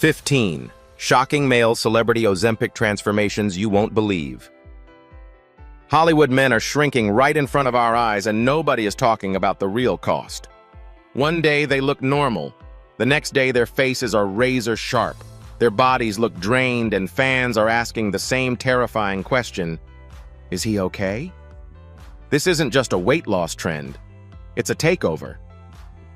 15. Shocking male celebrity Ozempic transformations you won't believe. Hollywood men are shrinking right in front of our eyes, and nobody is talking about the real cost. One day they look normal. The next day their faces are razor sharp. Their bodies look drained, and fans are asking the same terrifying question: is he okay? This isn't just a weight loss trend. It's a takeover.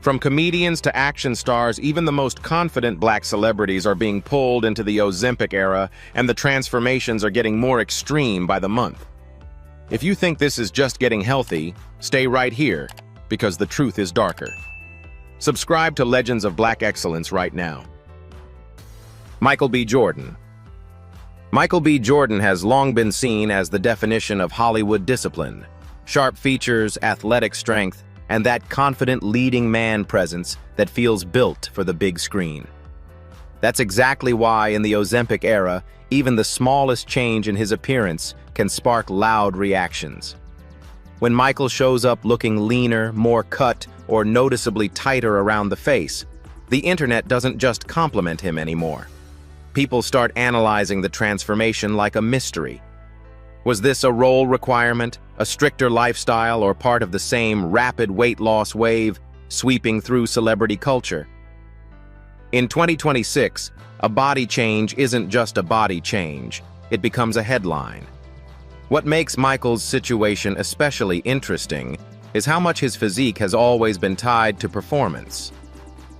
From comedians to action stars, even the most confident black celebrities are being pulled into the Ozempic era, and the transformations are getting more extreme by the month. If you think this is just getting healthy, stay right here, because the truth is darker. Subscribe to Legends of Black Excellence right now. Michael B. Jordan. Michael B. Jordan has long been seen as the definition of Hollywood discipline. Sharp features, athletic strength, and that confident leading man presence that feels built for the big screen. That's exactly why in the Ozempic era, even the smallest change in his appearance can spark loud reactions. When Michael shows up looking leaner, more cut, or noticeably tighter around the face, the internet doesn't just compliment him anymore. People start analyzing the transformation like a mystery. Was this a role requirement, a stricter lifestyle, or part of the same rapid weight loss wave sweeping through celebrity culture? In 2026, a body change isn't just a body change, it becomes a headline. What makes Michael's situation especially interesting is how much his physique has always been tied to performance.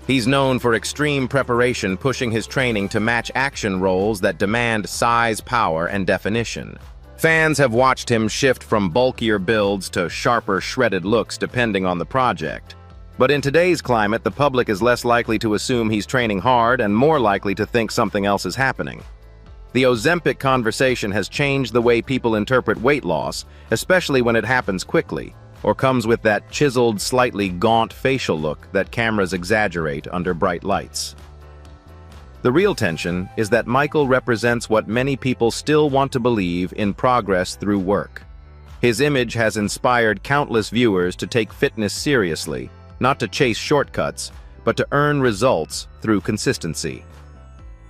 He's known for extreme preparation, pushing his training to match action roles that demand size, power, and definition. Fans have watched him shift from bulkier builds to sharper, shredded looks depending on the project. But in today's climate, the public is less likely to assume he's training hard and more likely to think something else is happening. The Ozempic conversation has changed the way people interpret weight loss, especially when it happens quickly, or comes with that chiseled, slightly gaunt facial look that cameras exaggerate under bright lights. The real tension is that Michael represents what many people still want to believe in progress through work. His image has inspired countless viewers to take fitness seriously, not to chase shortcuts, but to earn results through consistency.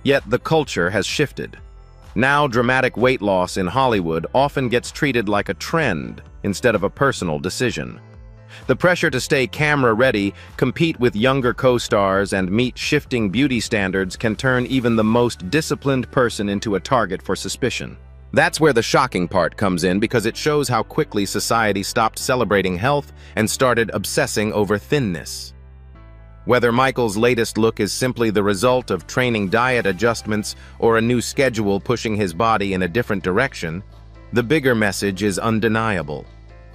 Yet the culture has shifted. Now dramatic weight loss in Hollywood often gets treated like a trend instead of a personal decision. The pressure to stay camera-ready, compete with younger co-stars, and meet shifting beauty standards can turn even the most disciplined person into a target for suspicion. That's where the shocking part comes in, because it shows how quickly society stopped celebrating health and started obsessing over thinness. Whether Michael's latest look is simply the result of training diet adjustments or a new schedule pushing his body in a different direction, the bigger message is undeniable.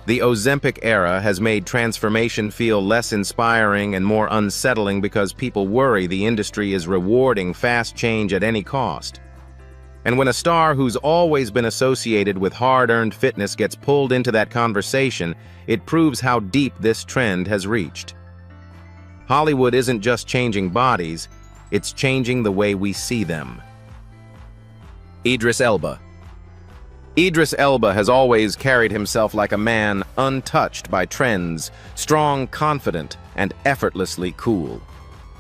The Ozempic era has made transformation feel less inspiring and more unsettling because people worry the industry is rewarding fast change at any cost. And when a star who's always been associated with hard-earned fitness gets pulled into that conversation, it proves how deep this trend has reached. Hollywood isn't just changing bodies, it's changing the way we see them. Idris Elba. Idris Elba has always carried himself like a man untouched by trends, strong, confident, and effortlessly cool.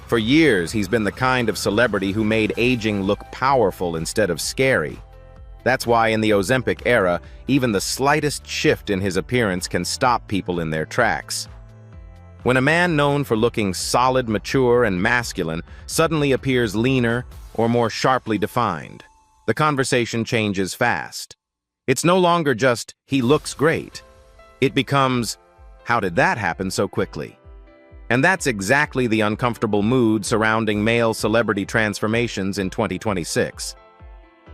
For years, he's been the kind of celebrity who made aging look powerful instead of scary. That's why in the Ozempic era, even the slightest shift in his appearance can stop people in their tracks. When a man known for looking solid, mature, and masculine suddenly appears leaner or more sharply defined, the conversation changes fast. It's no longer just, "he looks great." It becomes, "how did that happen so quickly?" And that's exactly the uncomfortable mood surrounding male celebrity transformations in 2026.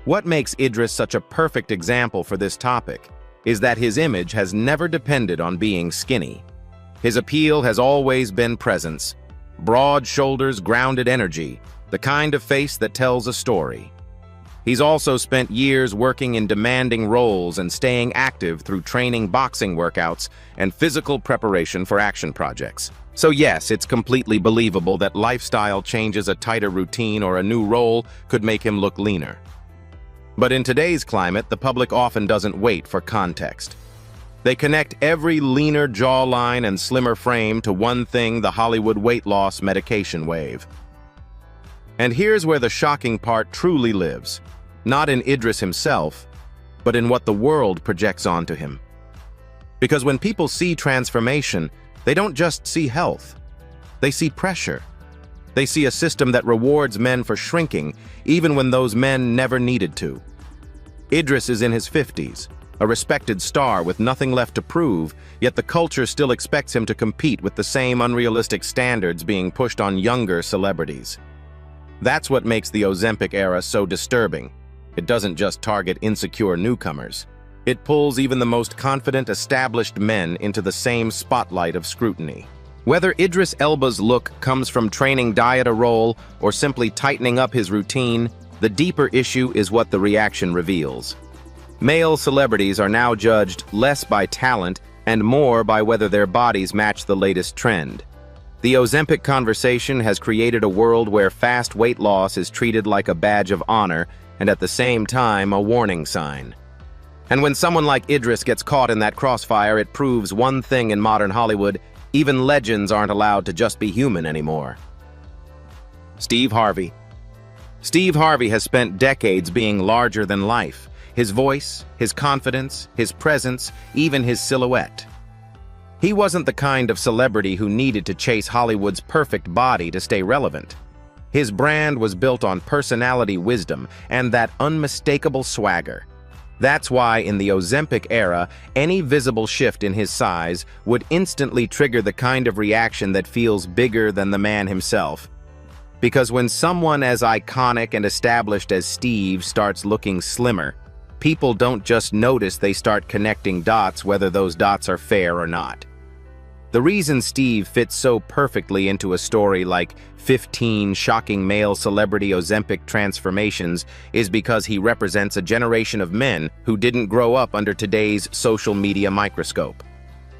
What makes Idris such a perfect example for this topic is that his image has never depended on being skinny. His appeal has always been presence, broad shoulders, grounded energy, the kind of face that tells a story. He's also spent years working in demanding roles and staying active through training, boxing workouts, and physical preparation for action projects. So yes, it's completely believable that lifestyle changes, a tighter routine, or a new role could make him look leaner. But in today's climate, the public often doesn't wait for context. They connect every leaner jawline and slimmer frame to one thing: the Hollywood weight loss medication wave. And here's where the shocking part truly lives. Not in Idris himself, but in what the world projects onto him. Because when people see transformation, they don't just see health. They see pressure. They see a system that rewards men for shrinking, even when those men never needed to. Idris is in his 50s, a respected star with nothing left to prove, yet the culture still expects him to compete with the same unrealistic standards being pushed on younger celebrities. That's what makes the Ozempic era so disturbing. It doesn't just target insecure newcomers. It pulls even the most confident, established men into the same spotlight of scrutiny. Whether Idris Elba's look comes from training diet a role or simply tightening up his routine, the deeper issue is what the reaction reveals. Male celebrities are now judged less by talent and more by whether their bodies match the latest trend. The Ozempic conversation has created a world where fast weight loss is treated like a badge of honor and at the same time a warning sign. And when someone like Idris gets caught in that crossfire, it proves one thing in modern Hollywood: even legends aren't allowed to just be human anymore. Steve Harvey. Steve Harvey has spent decades being larger than life. His voice, his confidence, his presence, even his silhouette. He wasn't the kind of celebrity who needed to chase Hollywood's perfect body to stay relevant. His brand was built on personality, wisdom, and that unmistakable swagger. That's why in the Ozempic era, any visible shift in his size would instantly trigger the kind of reaction that feels bigger than the man himself. Because when someone as iconic and established as Steve starts looking slimmer, people don't just notice, they start connecting dots, whether those dots are fair or not. The reason Steve fits so perfectly into a story like 15 Shocking Male Celebrity Ozempic Transformations is because he represents a generation of men who didn't grow up under today's social media microscope.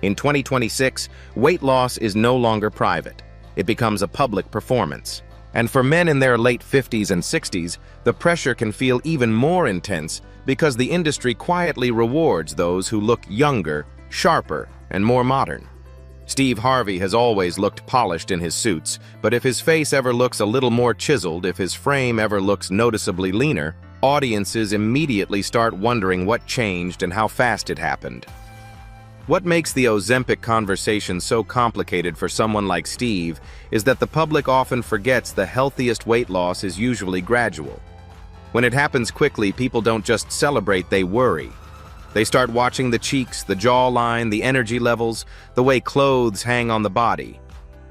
In 2026, weight loss is no longer private. It becomes a public performance. And for men in their late 50s and 60s, the pressure can feel even more intense because the industry quietly rewards those who look younger, sharper, and more modern. Steve Harvey has always looked polished in his suits, but if his face ever looks a little more chiseled, if his frame ever looks noticeably leaner, audiences immediately start wondering what changed and how fast it happened. What makes the Ozempic conversation so complicated for someone like Steve is that the public often forgets the healthiest weight loss is usually gradual. When it happens quickly, people don't just celebrate, they worry. They start watching the cheeks, the jawline, the energy levels, the way clothes hang on the body.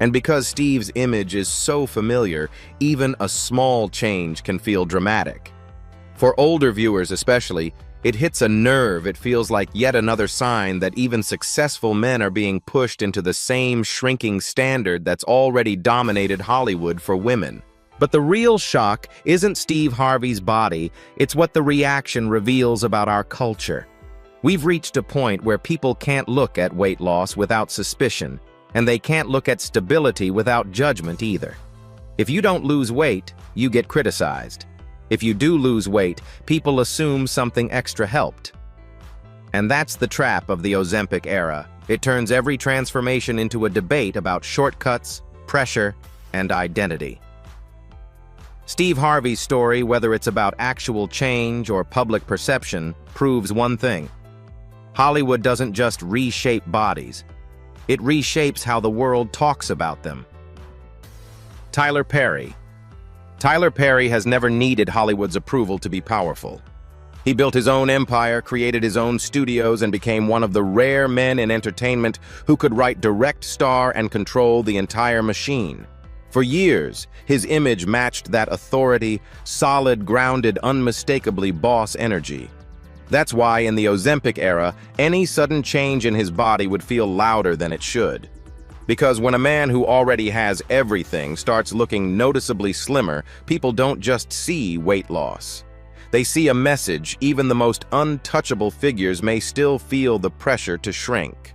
And because Steve's image is so familiar, even a small change can feel dramatic. For older viewers especially, it hits a nerve. It feels like yet another sign that even successful men are being pushed into the same shrinking standard that's already dominated Hollywood for women. But the real shock isn't Steve Harvey's body, it's what the reaction reveals about our culture. We've reached a point where people can't look at weight loss without suspicion, and they can't look at stability without judgment either. If you don't lose weight, you get criticized. If you do lose weight, people assume something extra helped. And that's the trap of the Ozempic era. It turns every transformation into a debate about shortcuts, pressure, and identity. Steve Harvey's story, whether it's about actual change or public perception, proves one thing. Hollywood doesn't just reshape bodies. It reshapes how the world talks about them. Tyler Perry. Tyler Perry has never needed Hollywood's approval to be powerful. He built his own empire, created his own studios, and became one of the rare men in entertainment who could write, direct, star, and control the entire machine. For years, his image matched that authority, solid, grounded, unmistakably boss energy. That's why in the Ozempic era, any sudden change in his body would feel louder than it should. Because when a man who already has everything starts looking noticeably slimmer, people don't just see weight loss. They see a message. Even the most untouchable figures may still feel the pressure to shrink.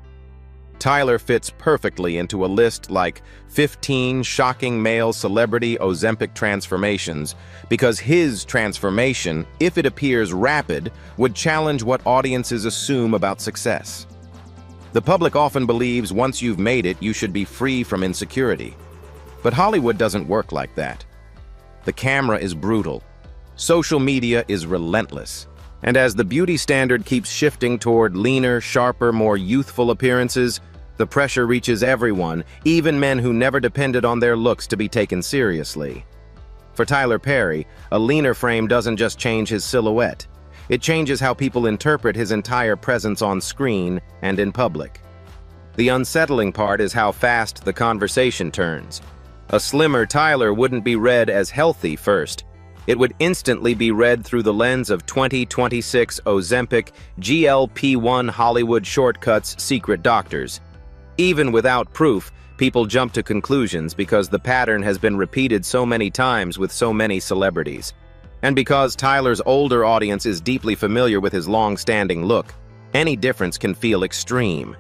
Tyler fits perfectly into a list like 15 Shocking Male Celebrity Ozempic Transformations because his transformation, if it appears rapid, would challenge what audiences assume about success. The public often believes once you've made it, you should be free from insecurity. But Hollywood doesn't work like that. The camera is brutal. Social media is relentless. And as the beauty standard keeps shifting toward leaner, sharper, more youthful appearances, the pressure reaches everyone, even men who never depended on their looks to be taken seriously. For Tyler Perry, a leaner frame doesn't just change his silhouette. It changes how people interpret his entire presence on screen and in public. The unsettling part is how fast the conversation turns. A slimmer Tyler wouldn't be read as healthy first. It would instantly be read through the lens of 2026 Ozempic GLP-1 Hollywood shortcuts secret doctors. Even without proof, people jump to conclusions because the pattern has been repeated so many times with so many celebrities. And because Tyler's older audience is deeply familiar with his long-standing look, any difference can feel extreme.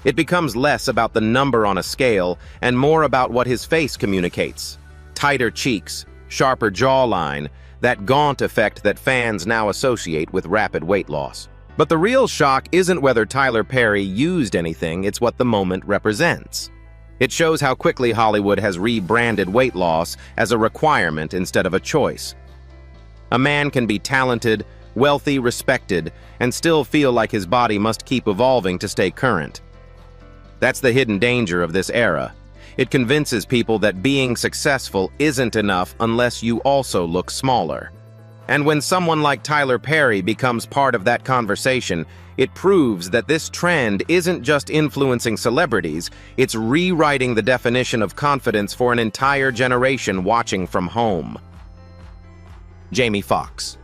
It becomes less about the number on a scale and more about what his face communicates. Tighter cheeks, sharper jawline, that gaunt effect that fans now associate with rapid weight loss. But the real shock isn't whether Tyler Perry used anything, it's what the moment represents. It shows how quickly Hollywood has rebranded weight loss as a requirement instead of a choice. A man can be talented, wealthy, respected, and still feel like his body must keep evolving to stay current. That's the hidden danger of this era. It convinces people that being successful isn't enough unless you also look smaller. And when someone like Tyler Perry becomes part of that conversation, it proves that this trend isn't just influencing celebrities, it's rewriting the definition of confidence for an entire generation watching from home. Jamie Foxx.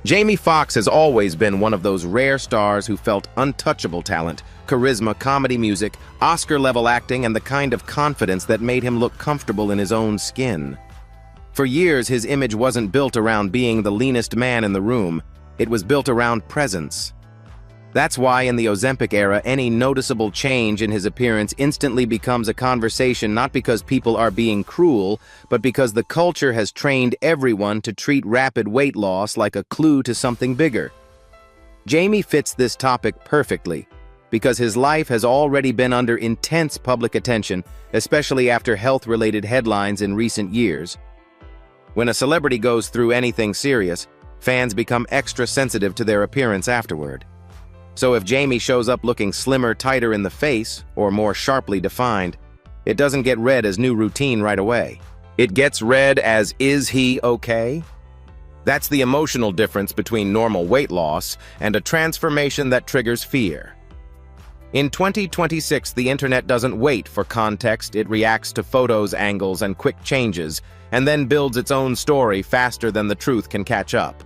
Jamie Foxx has always been one of those rare stars who felt untouchable talent, charisma, comedy music, Oscar-level acting, and the kind of confidence that made him look comfortable in his own skin. For years, his image wasn't built around being the leanest man in the room. It was built around presence. That's why in the Ozempic era, any noticeable change in his appearance instantly becomes a conversation, not because people are being cruel, but because the culture has trained everyone to treat rapid weight loss like a clue to something bigger. Jamie fits this topic perfectly, because his life has already been under intense public attention, especially after health-related headlines in recent years. When a celebrity goes through anything serious, fans become extra sensitive to their appearance afterward. So if Jamie shows up looking slimmer, tighter in the face, or more sharply defined, it doesn't get read as new routine right away. It gets read as, is he okay? That's the emotional difference between normal weight loss and a transformation that triggers fear. In 2026, the internet doesn't wait for context, it reacts to photos, angles, and quick changes, and then builds its own story faster than the truth can catch up.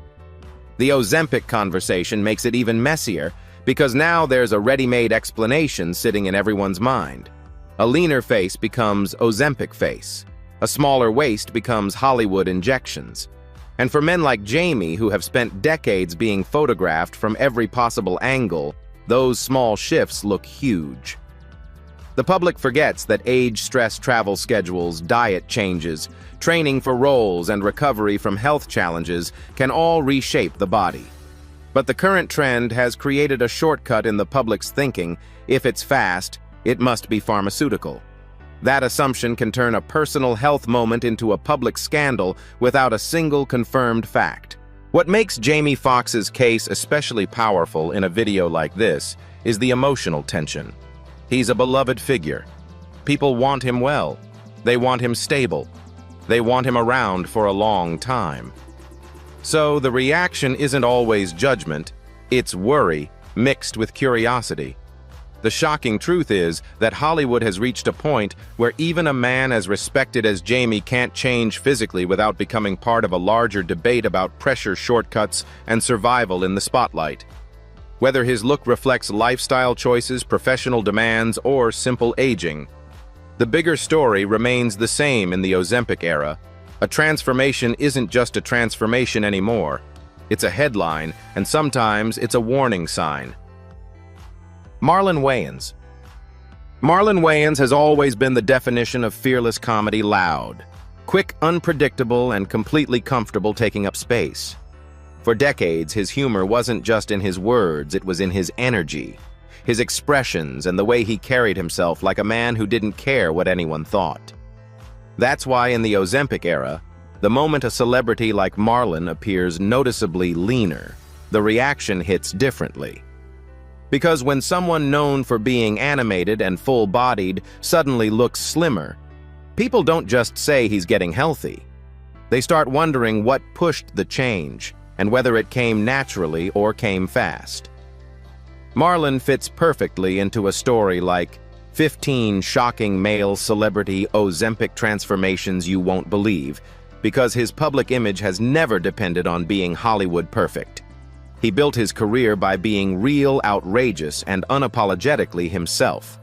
The Ozempic conversation makes it even messier, because now there's a ready-made explanation sitting in everyone's mind. A leaner face becomes Ozempic face. A smaller waist becomes Hollywood injections. And for men like Jamie, who have spent decades being photographed from every possible angle, those small shifts look huge. The public forgets that age, stress, travel schedules, diet changes, training for roles, and recovery from health challenges can all reshape the body. But the current trend has created a shortcut in the public's thinking: if it's fast, it must be pharmaceutical. That assumption can turn a personal health moment into a public scandal without a single confirmed fact. What makes Jamie Foxx's case especially powerful in a video like this is the emotional tension. He's a beloved figure. People want him well. They want him stable. They want him around for a long time. So the reaction isn't always judgment, it's worry mixed with curiosity. The shocking truth is that Hollywood has reached a point where even a man as respected as Jamie can't change physically without becoming part of a larger debate about pressure shortcuts and survival in the spotlight. Whether his look reflects lifestyle choices, professional demands, or simple aging, the bigger story remains the same in the Ozempic era. A transformation isn't just a transformation anymore. It's a headline, and sometimes it's a warning sign. Marlon Wayans. Marlon Wayans has always been the definition of fearless comedy: loud, quick, unpredictable, and completely comfortable taking up space. For decades, his humor wasn't just in his words, it was in his energy, his expressions, and the way he carried himself, like a man who didn't care what anyone thought. That's why in the Ozempic era, The moment a celebrity like Marlon appears noticeably leaner, the reaction hits differently. Because when someone known for being animated and full-bodied suddenly looks slimmer, people don't just say he's getting healthy. They start wondering what pushed the change and whether it came naturally or came fast. Marlon fits perfectly into a story like 15 shocking male celebrity Ozempic transformations you won't believe, because his public image has never depended on being Hollywood perfect. He built his career by being real, outrageous, and unapologetically himself.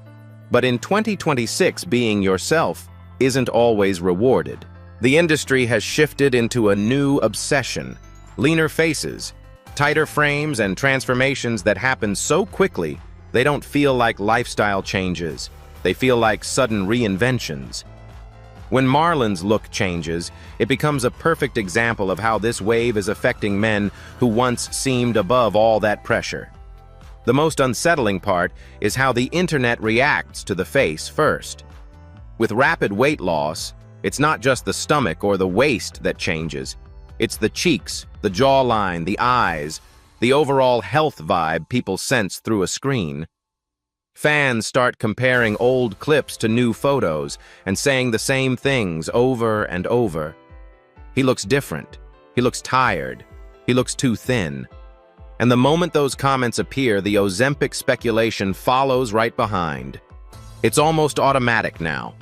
But in 2026, being yourself isn't always rewarded. The industry has shifted into a new obsession: leaner faces, tighter frames, and transformations that happen so quickly they don't feel like lifestyle changes. They feel like sudden reinventions. When Marlon's look changes, it becomes a perfect example of how this wave is affecting men who once seemed above all that pressure. The most unsettling part is how the internet reacts to the face first. With rapid weight loss, it's not just the stomach or the waist that changes. It's the cheeks, the jawline, the eyes, the overall health vibe people sense through a screen. Fans start comparing old clips to new photos and saying the same things over and over. He looks different. He looks tired. He looks too thin. And the moment those comments appear, the Ozempic speculation follows right behind. It's almost automatic now.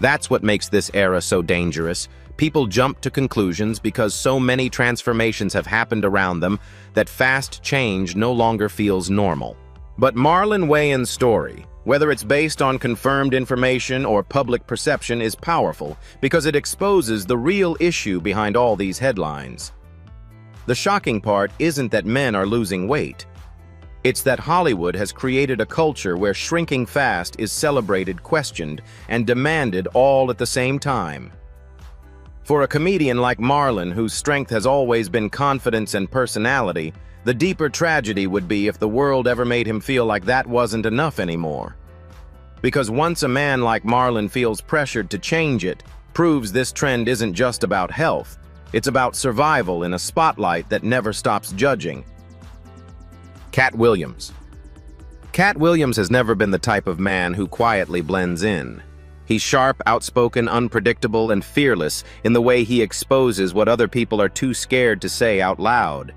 That's what makes this era so dangerous. People jump to conclusions because so many transformations have happened around them that fast change no longer feels normal. But Marlon Wayans' story, whether it's based on confirmed information or public perception, is powerful because it exposes the real issue behind all these headlines. The shocking part isn't that men are losing weight. It's that Hollywood has created a culture where shrinking fast is celebrated, questioned, and demanded all at the same time. For a comedian like Marlon, whose strength has always been confidence and personality, the deeper tragedy would be if the world ever made him feel like that wasn't enough anymore. Because once a man like Marlon feels pressured to change, it proves this trend isn't just about health. It's about survival in a spotlight that never stops judging. Cat Williams. Cat Williams has never been the type of man who quietly blends in. He's sharp, outspoken, unpredictable, and fearless in the way he exposes what other people are too scared to say out loud.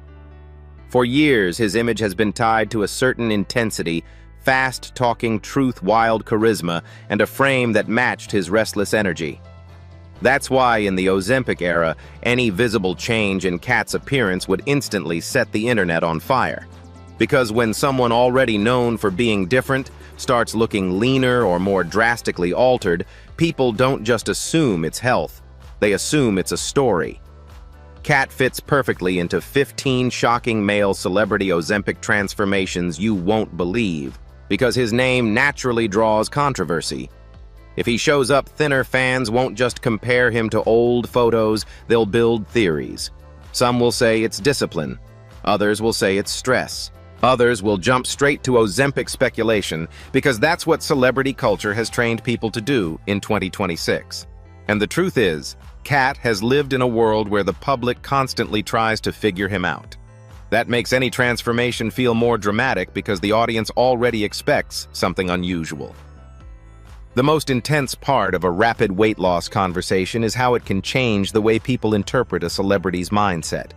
For years, his image has been tied to a certain intensity, fast-talking, truth-wild charisma, and a frame that matched his restless energy. That's why, in the Ozempic era, any visible change in Cat's appearance would instantly set the internet on fire. Because when someone already known for being different starts looking leaner or more drastically altered, people don't just assume it's health. They assume it's a story. Cat fits perfectly into 15 shocking male celebrity Ozempic transformations you won't believe, because his name naturally draws controversy. If he shows up thinner, fans won't just compare him to old photos, they'll build theories. Some will say it's discipline. Others will say it's stress. Others will jump straight to Ozempic speculation because that's what celebrity culture has trained people to do in 2026. And the truth is, Cat has lived in a world where the public constantly tries to figure him out. That makes any transformation feel more dramatic because the audience already expects something unusual. The most intense part of a rapid weight loss conversation is how it can change the way people interpret a celebrity's mindset.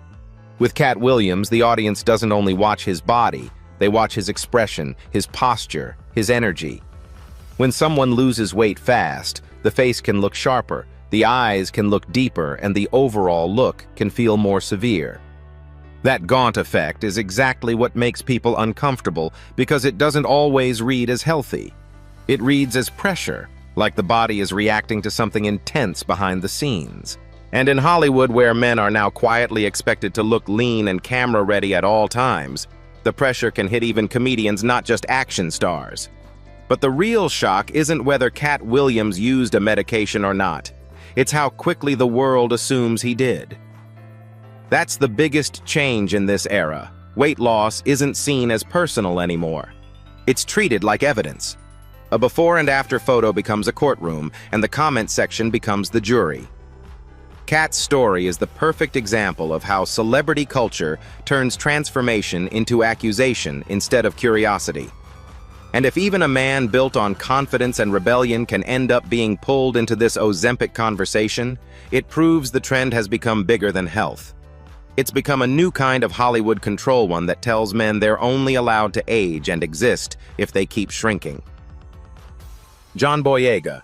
With Cat Williams, the audience doesn't only watch his body, they watch his expression, his posture, his energy. When someone loses weight fast, the face can look sharper, the eyes can look deeper, and the overall look can feel more severe. That gaunt effect is exactly what makes people uncomfortable because it doesn't always read as healthy. It reads as pressure, like the body is reacting to something intense behind the scenes. And in Hollywood, where men are now quietly expected to look lean and camera-ready at all times, the pressure can hit even comedians, not just action stars. But the real shock isn't whether Cat Williams used a medication or not. It's how quickly the world assumes he did. That's the biggest change in this era. Weight loss isn't seen as personal anymore. It's treated like evidence. A before and after photo becomes a courtroom, and the comment section becomes the jury. Kat's story is the perfect example of how celebrity culture turns transformation into accusation instead of curiosity. And if even a man built on confidence and rebellion can end up being pulled into this Ozempic conversation, it proves the trend has become bigger than health. It's become a new kind of Hollywood control, one that tells men they're only allowed to age and exist if they keep shrinking. John Boyega.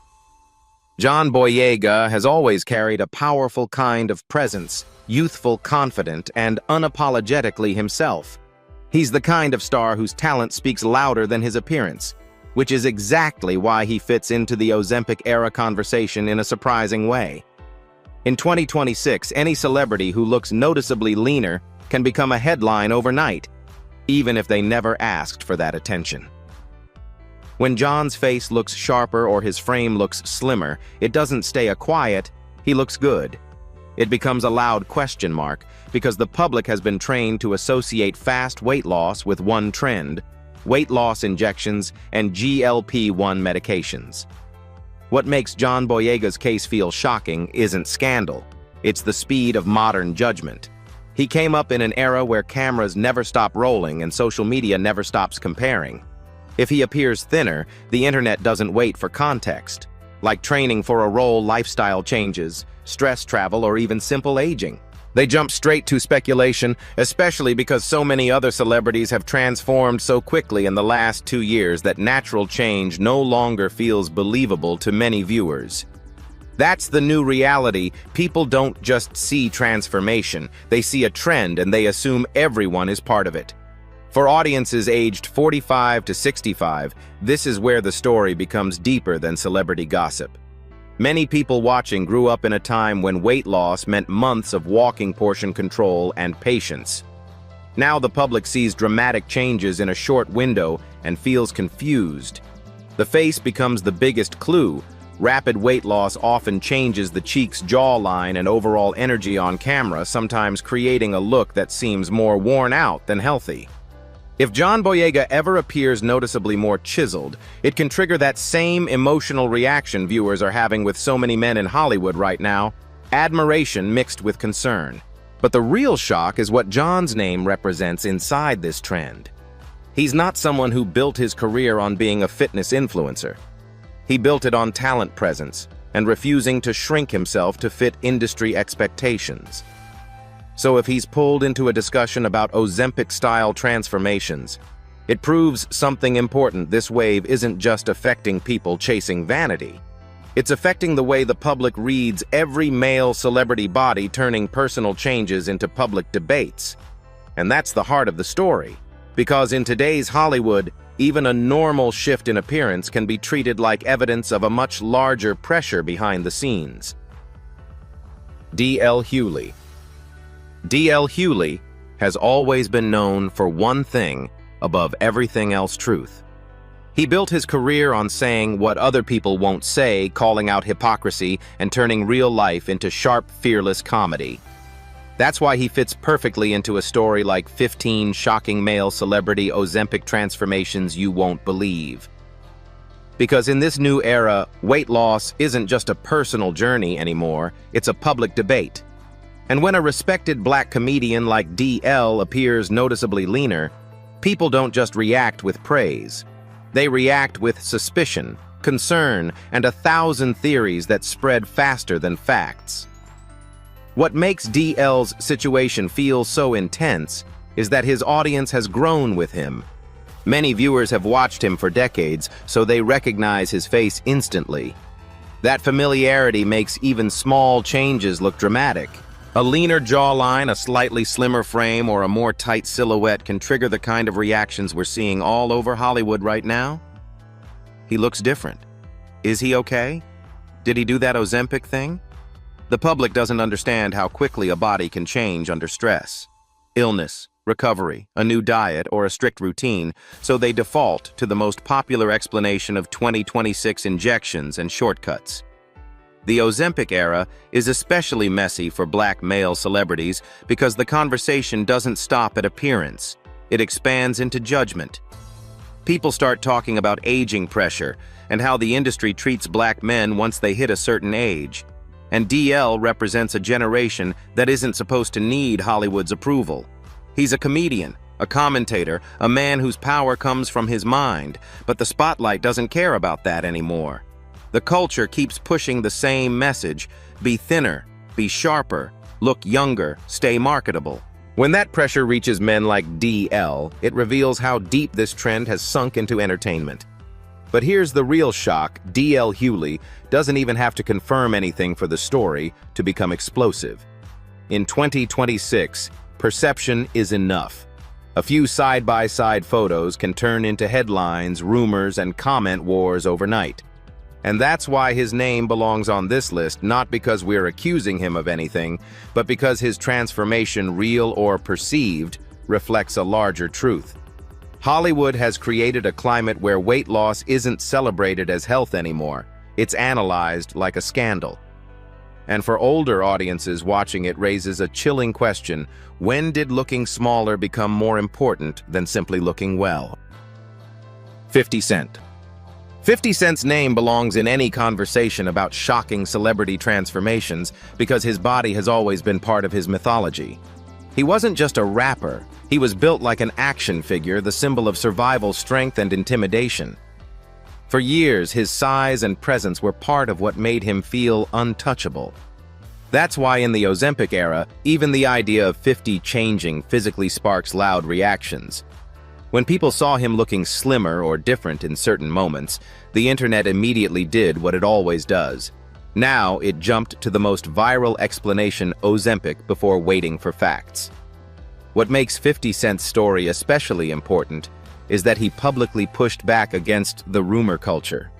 John Boyega has always carried a powerful kind of presence, youthful, confident, and unapologetically himself. He's the kind of star whose talent speaks louder than his appearance, which is exactly why he fits into the Ozempic-era conversation in a surprising way. In 2026, any celebrity who looks noticeably leaner can become a headline overnight, even if they never asked for that attention. When John's face looks sharper or his frame looks slimmer, it doesn't stay a quiet, he looks good. It becomes a loud question mark because the public has been trained to associate fast weight loss with one trend: weight loss injections and GLP-1 medications. What makes John Boyega's case feel shocking isn't scandal, it's the speed of modern judgment. He came up in an era where cameras never stop rolling and social media never stops comparing. If he appears thinner, the internet doesn't wait for context, like training for a role, lifestyle changes, stress travel, or even simple aging. They jump straight to speculation, especially because so many other celebrities have transformed so quickly in the last 2 years that natural change no longer feels believable to many viewers. That's the new reality. People don't just see transformation, they see a trend and they assume everyone is part of it. For audiences aged 45 to 65, this is where the story becomes deeper than celebrity gossip. Many people watching grew up in a time when weight loss meant months of walking portion control and patience. Now the public sees dramatic changes in a short window and feels confused. The face becomes the biggest clue. Rapid weight loss often changes the cheek's jawline and overall energy on camera, sometimes creating a look that seems more worn out than healthy. If John Boyega ever appears noticeably more chiseled, it can trigger that same emotional reaction viewers are having with so many men in Hollywood right now: admiration mixed with concern. But the real shock is what John's name represents inside this trend. He's not someone who built his career on being a fitness influencer. He built it on talent presence and refusing to shrink himself to fit industry expectations. So if he's pulled into a discussion about Ozempic-style transformations, it proves something important. This wave isn't just affecting people chasing vanity. It's affecting the way the public reads every male celebrity body, turning personal changes into public debates. And that's the heart of the story, because in today's Hollywood, even a normal shift in appearance can be treated like evidence of a much larger pressure behind the scenes. D.L. Hewley. D.L. Hewley has always been known for one thing above everything else: truth. He built his career on saying what other people won't say, calling out hypocrisy, and turning real life into sharp, fearless comedy. That's why he fits perfectly into a story like 15 Shocking Male Celebrity Ozempic Transformations You Won't Believe. Because in this new era, weight loss isn't just a personal journey anymore, it's a public debate. And when a respected black comedian like D.L. appears noticeably leaner, people don't just react with praise. They react with suspicion, concern, and 1,000 theories that spread faster than facts. What makes D.L.'s situation feel so intense is that his audience has grown with him. Many viewers have watched him for decades, so they recognize his face instantly. That familiarity makes even small changes look dramatic. A leaner jawline, a slightly slimmer frame, or a more tight silhouette can trigger the kind of reactions we're seeing all over Hollywood right now. He looks different. Is he okay? Did he do that Ozempic thing? The public doesn't understand how quickly a body can change under stress. Illness, recovery, a new diet, or a strict routine, so they default to the most popular explanation of 2026 injections and shortcuts. The Ozempic era is especially messy for black male celebrities because the conversation doesn't stop at appearance. It expands into judgment. People start talking about aging pressure and how the industry treats black men once they hit a certain age. And DL represents a generation that isn't supposed to need Hollywood's approval. He's a comedian, a commentator, a man whose power comes from his mind, but the spotlight doesn't care about that anymore. The culture keeps pushing the same message: be thinner, be sharper, look younger, stay marketable. When that pressure reaches men like DL, it reveals how deep this trend has sunk into entertainment. But here's the real shock: DL Hewley doesn't even have to confirm anything for the story to become explosive. In 2026, perception is enough. A few side-by-side photos can turn into headlines, rumors, and comment wars overnight. And that's why his name belongs on this list, not because we're accusing him of anything, but because his transformation, real or perceived, reflects a larger truth. Hollywood has created a climate where weight loss isn't celebrated as health anymore. It's analyzed like a scandal. And for older audiences watching, it raises a chilling question: when did looking smaller become more important than simply looking well? 50 Cent. 50 Cent's name belongs in any conversation about shocking celebrity transformations because his body has always been part of his mythology. He wasn't just a rapper, he was built like an action figure, the symbol of survival, strength, and intimidation. For years, his size and presence were part of what made him feel untouchable. That's why in the Ozempic era, even the idea of 50 changing physically sparks loud reactions. When people saw him looking slimmer or different in certain moments, the internet immediately did what it always does. Now it jumped to the most viral explanation: Ozempic, before waiting for facts. What makes 50 Cent's story especially important is that he publicly pushed back against the rumor culture.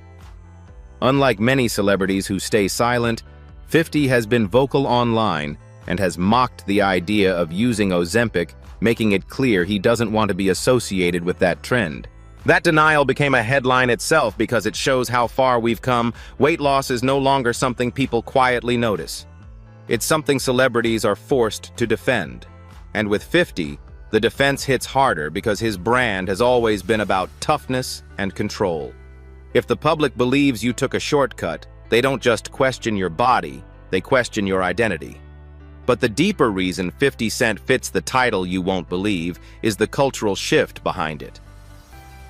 Unlike many celebrities who stay silent, 50 has been vocal online and has mocked the idea of using Ozempic, making it clear he doesn't want to be associated with that trend. That denial became a headline itself because it shows how far we've come. Weight loss is no longer something people quietly notice. It's something celebrities are forced to defend. And with 50, the defense hits harder because his brand has always been about toughness and control. If the public believes you took a shortcut, they don't just question your body, they question your identity. But the deeper reason 50 Cent fits the title "You Won't Believe" is the cultural shift behind it.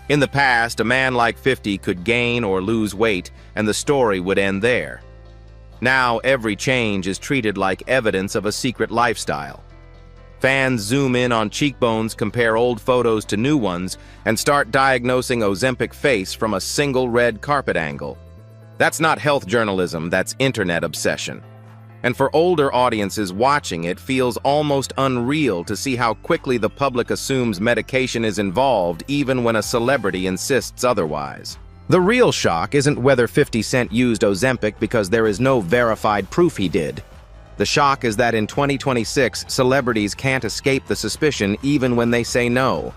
In the past, a man like 50 could gain or lose weight, and the story would end there. Now, every change is treated like evidence of a secret lifestyle. Fans zoom in on cheekbones, compare old photos to new ones, and start diagnosing Ozempic face from a single red carpet angle. That's not health journalism, that's internet obsession. And for older audiences watching, it feels almost unreal to see how quickly the public assumes medication is involved, even when a celebrity insists otherwise. The real shock isn't whether 50 Cent used Ozempic because there is no verified proof he did. The shock is that in 2026, celebrities can't escape the suspicion even when they say no.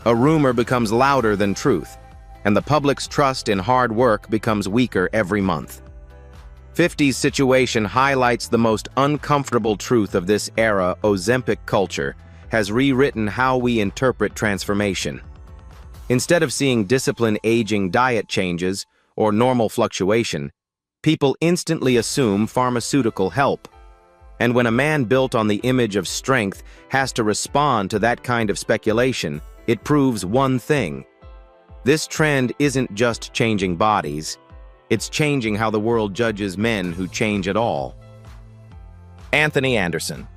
A rumor becomes louder than truth, and the public's trust in hard work becomes weaker every month. 50's situation highlights the most uncomfortable truth of this era. Ozempic culture has rewritten how we interpret transformation. Instead of seeing discipline, aging, diet changes, or normal fluctuation, people instantly assume pharmaceutical help. And when a man built on the image of strength has to respond to that kind of speculation, it proves one thing: this trend isn't just changing bodies, it's changing how the world judges men who change at all. Anthony Anderson.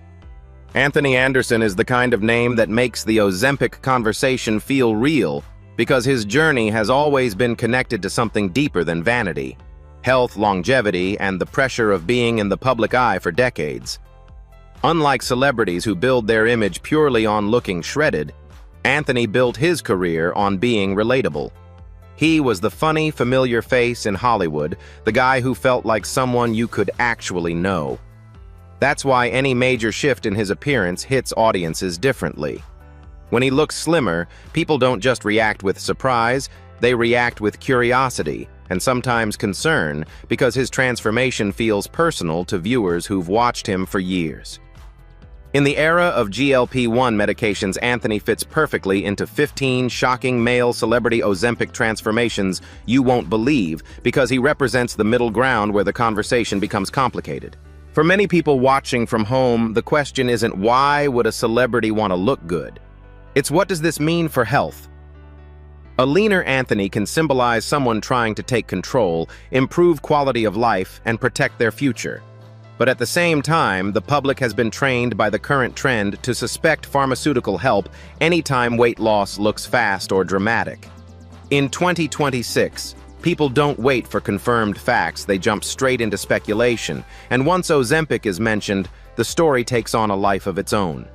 Anthony Anderson is the kind of name that makes the Ozempic conversation feel real because his journey has always been connected to something deeper than vanity: health, longevity, and the pressure of being in the public eye for decades. Unlike celebrities who build their image purely on looking shredded, Anthony built his career on being relatable. He was the funny, familiar face in Hollywood, the guy who felt like someone you could actually know. That's why any major shift in his appearance hits audiences differently. When he looks slimmer, people don't just react with surprise, they react with curiosity and sometimes concern, because his transformation feels personal to viewers who've watched him for years. In the era of GLP-1 medications, Anthony fits perfectly into 15 shocking male celebrity Ozempic transformations you won't believe, because he represents the middle ground where the conversation becomes complicated. For many people watching from home, the question isn't why would a celebrity want to look good? It's what does this mean for health? A leaner Anthony can symbolize someone trying to take control, improve quality of life, and protect their future. But at the same time, the public has been trained by the current trend to suspect pharmaceutical help anytime weight loss looks fast or dramatic. In 2026, people don't wait for confirmed facts, they jump straight into speculation, and once Ozempic is mentioned, the story takes on a life of its own.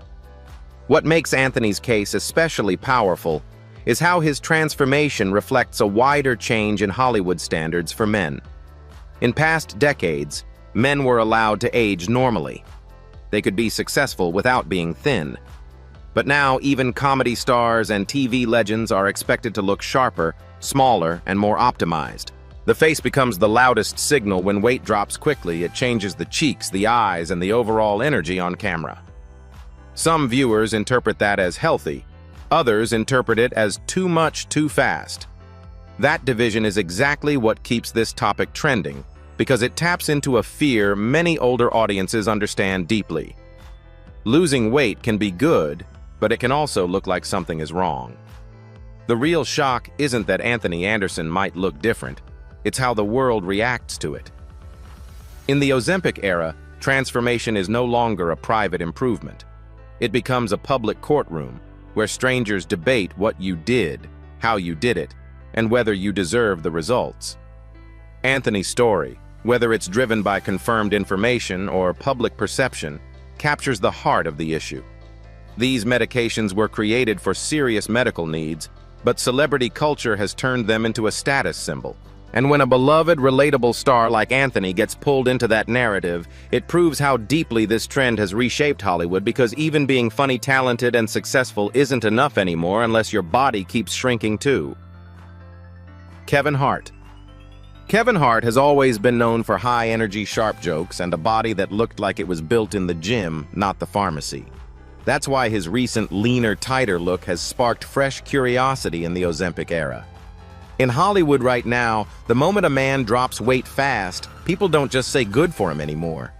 What makes Anthony's case especially powerful is how his transformation reflects a wider change in Hollywood standards for men. In past decades, men were allowed to age normally. They could be successful without being thin. But now, even comedy stars and TV legends are expected to look sharper, smaller, and more optimized. The face becomes the loudest signal. When weight drops quickly, it changes the cheeks, the eyes, and the overall energy on camera. Some viewers interpret that as healthy. Others interpret it as too much, too fast. That division is exactly what keeps this topic trending, because it taps into a fear many older audiences understand deeply. Losing weight can be good, but it can also look like something is wrong. The real shock isn't that Anthony Anderson might look different, it's how the world reacts to it. In the Ozempic era, transformation is no longer a private improvement. It becomes a public courtroom, where strangers debate what you did, how you did it, and whether you deserve the results. Anthony's story, whether it's driven by confirmed information or public perception, captures the heart of the issue. These medications were created for serious medical needs, but celebrity culture has turned them into a status symbol. And when a beloved, relatable star like Anthony gets pulled into that narrative, it proves how deeply this trend has reshaped Hollywood, because even being funny, talented, and successful isn't enough anymore unless your body keeps shrinking too. Kevin Hart. Kevin Hart has always been known for high-energy, sharp jokes and a body that looked like it was built in the gym, not the pharmacy. That's why his recent leaner, tighter look has sparked fresh curiosity in the Ozempic era. In Hollywood right now, the moment a man drops weight fast, people don't just say good for him anymore.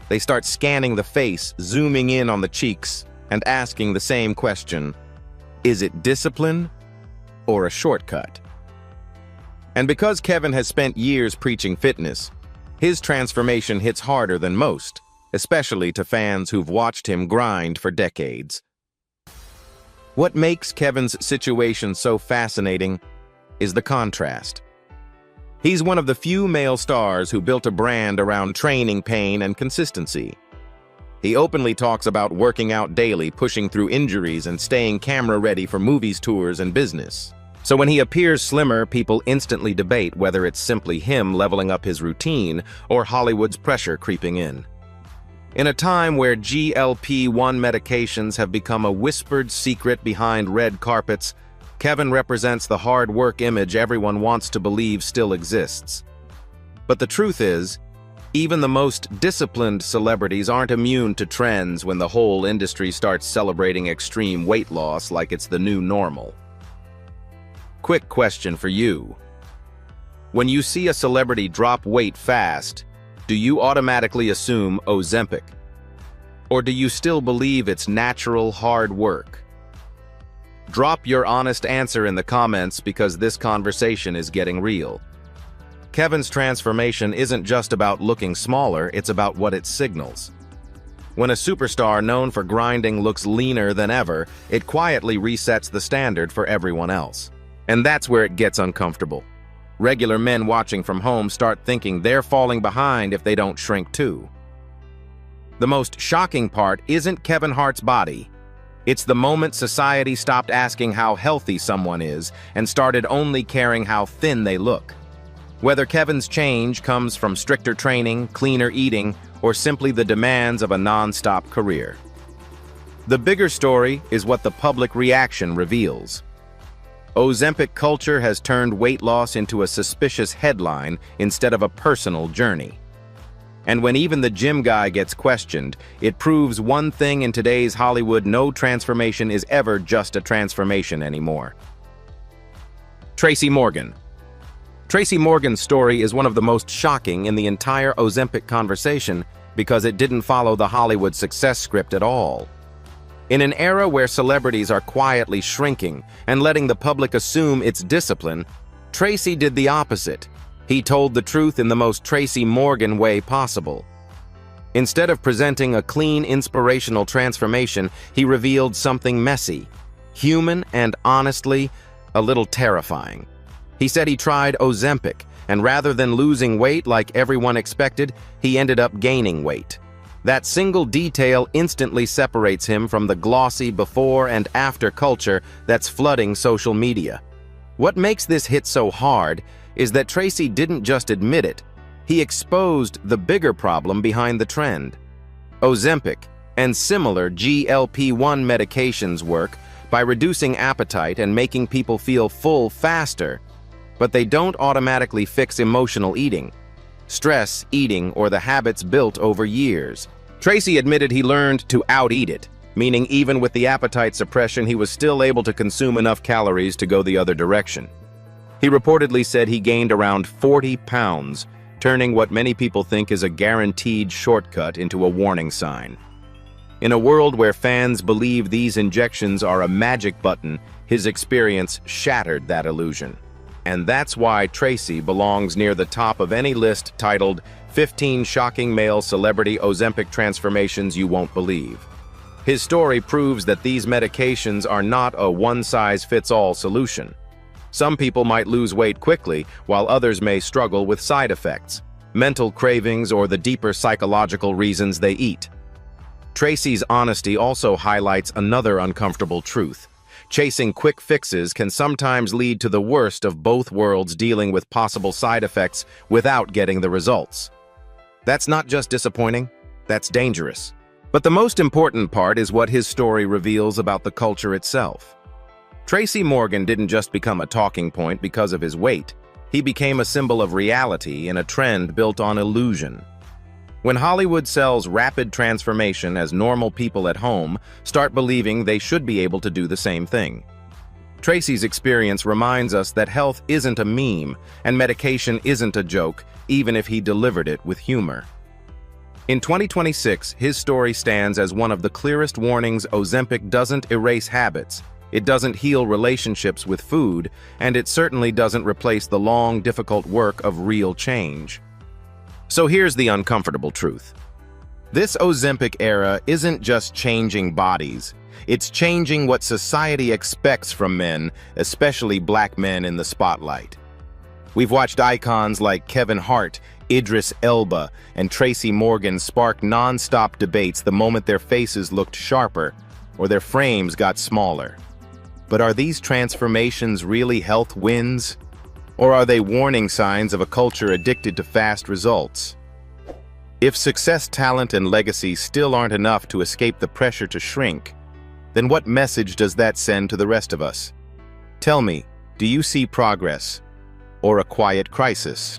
They start scanning the face, zooming in on the cheeks, and asking the same question: is it discipline or a shortcut? And because Kevin has spent years preaching fitness, his transformation hits harder than most, especially to fans who've watched him grind for decades. What makes Kevin's situation so fascinating is the contrast. He's one of the few male stars who built a brand around training, pain, and consistency. He openly talks about working out daily, pushing through injuries, and staying camera-ready for movies, tours, and business. So when he appears slimmer, people instantly debate whether it's simply him leveling up his routine or Hollywood's pressure creeping in. In a time where GLP-1 medications have become a whispered secret behind red carpets, Kevin represents the hard work image everyone wants to believe still exists. But the truth is, even the most disciplined celebrities aren't immune to trends when the whole industry starts celebrating extreme weight loss like it's the new normal. Quick question for you. When you see a celebrity drop weight fast, do you automatically assume Ozempic? Or do you still believe it's natural hard work? Drop your honest answer in the comments, because this conversation is getting real. Kevin's transformation isn't just about looking smaller, it's about what it signals. When a superstar known for grinding looks leaner than ever, it quietly resets the standard for everyone else. And that's where it gets uncomfortable. Regular men watching from home start thinking they're falling behind if they don't shrink too. The most shocking part isn't Kevin Hart's body. It's the moment society stopped asking how healthy someone is and started only caring how thin they look. Whether Kevin's change comes from stricter training, cleaner eating, or simply the demands of a non-stop career. The bigger story is what the public reaction reveals. Ozempic culture has turned weight loss into a suspicious headline instead of a personal journey. And when even the gym guy gets questioned, it proves one thing in today's Hollywood: no transformation is ever just a transformation anymore. Tracy Morgan. Tracy Morgan's story is one of the most shocking in the entire Ozempic conversation, because it didn't follow the Hollywood success script at all. In an era where celebrities are quietly shrinking and letting the public assume it's discipline, Tracy did the opposite. He told the truth in the most Tracy Morgan way possible. Instead of presenting a clean, inspirational transformation, he revealed something messy, human, and honestly, a little terrifying. He said he tried Ozempic, and rather than losing weight like everyone expected, he ended up gaining weight. That single detail instantly separates him from the glossy before and after culture that's flooding social media. What makes this hit so hard is that Tracy didn't just admit it, he exposed the bigger problem behind the trend. Ozempic and similar GLP-1 medications work by reducing appetite and making people feel full faster, but they don't automatically fix emotional eating, stress eating, or the habits built over years. Tracy admitted he learned to out-eat it, meaning even with the appetite suppression, he was still able to consume enough calories to go the other direction. He reportedly said he gained around 40 pounds, turning what many people think is a guaranteed shortcut into a warning sign. In a world where fans believe these injections are a magic button, his experience shattered that illusion. And that's why Tracy belongs near the top of any list titled 15 Shocking Male Celebrity Ozempic Transformations You Won't Believe. His story proves that these medications are not a one-size-fits-all solution. Some people might lose weight quickly, while others may struggle with side effects, mental cravings, or the deeper psychological reasons they eat. Tracy's honesty also highlights another uncomfortable truth. Chasing quick fixes can sometimes lead to the worst of both worlds, dealing with possible side effects without getting the results. That's not just disappointing, that's dangerous. But the most important part is what his story reveals about the culture itself. Tracy Morgan didn't just become a talking point because of his weight. He became a symbol of reality in a trend built on illusion. When Hollywood sells rapid transformation as normal people at home start believing they should be able to do the same thing. Tracy's experience reminds us that health isn't a meme and medication isn't a joke, even if he delivered it with humor. In 2026, his story stands as one of the clearest warnings. Ozempic doesn't erase habits, it doesn't heal relationships with food, and it certainly doesn't replace the long, difficult work of real change. So here's the uncomfortable truth. This Ozempic era isn't just changing bodies, it's changing what society expects from men, especially black men in the spotlight. We've watched icons like Kevin Hart, Idris Elba, and Tracy Morgan spark non-stop debates the moment their faces looked sharper or their frames got smaller. But are these transformations really health wins? Or are they warning signs of a culture addicted to fast results? If success, talent, and legacy still aren't enough to escape the pressure to shrink, then what message does that send to the rest of us? Tell me, do you see progress or a quiet crisis?